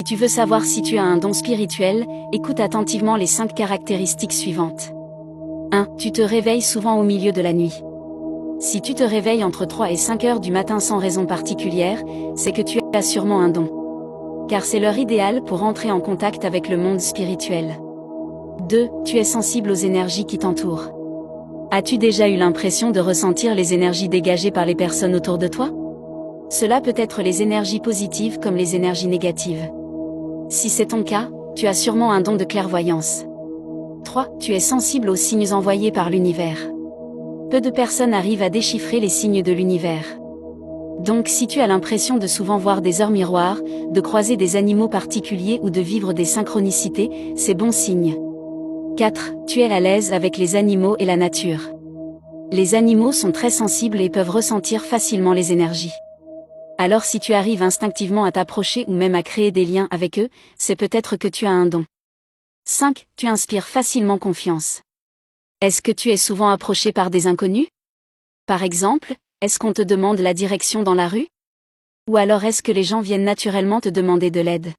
Si tu veux savoir si tu as un don spirituel, écoute attentivement les 5 caractéristiques suivantes. 1. Tu te réveilles souvent au milieu de la nuit. Si tu te réveilles entre 3 et 5 heures du matin sans raison particulière, c'est que tu as sûrement un don. Car c'est l'heure idéale pour entrer en contact avec le monde spirituel. 2. Tu es sensible aux énergies qui t'entourent. As-tu déjà eu l'impression de ressentir les énergies dégagées par les personnes autour de toi? Cela peut être les énergies positives comme les énergies négatives. Si c'est ton cas, tu as sûrement un don de clairvoyance. 3. Tu es sensible aux signes envoyés par l'univers. Peu de personnes arrivent à déchiffrer les signes de l'univers. Donc si tu as l'impression de souvent voir des heures miroirs, de croiser des animaux particuliers ou de vivre des synchronicités, c'est bon signe. 4. Tu es à l'aise avec les animaux et la nature. Les animaux sont très sensibles et peuvent ressentir facilement les énergies. Alors si tu arrives instinctivement à t'approcher ou même à créer des liens avec eux, c'est peut-être que tu as un don. 5. Tu inspires facilement confiance. Est-ce que tu es souvent approché par des inconnus? Par exemple, est-ce qu'on te demande la direction dans la rue? Ou alors est-ce que les gens viennent naturellement te demander de l'aide?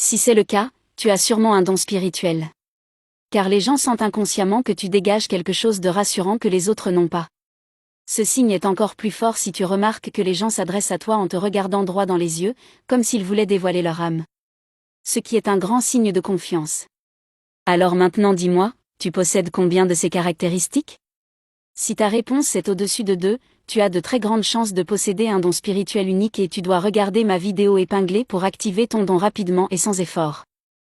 Si c'est le cas, tu as sûrement un don spirituel. Car les gens sentent inconsciemment que tu dégages quelque chose de rassurant que les autres n'ont pas. Ce signe est encore plus fort si tu remarques que les gens s'adressent à toi en te regardant droit dans les yeux, comme s'ils voulaient dévoiler leur âme. Ce qui est un grand signe de confiance. Alors maintenant dis-moi, tu possèdes combien de ces caractéristiques? Si ta réponse est au-dessus de 2, tu as de très grandes chances de posséder un don spirituel unique et tu dois regarder ma vidéo épinglée pour activer ton don rapidement et sans effort.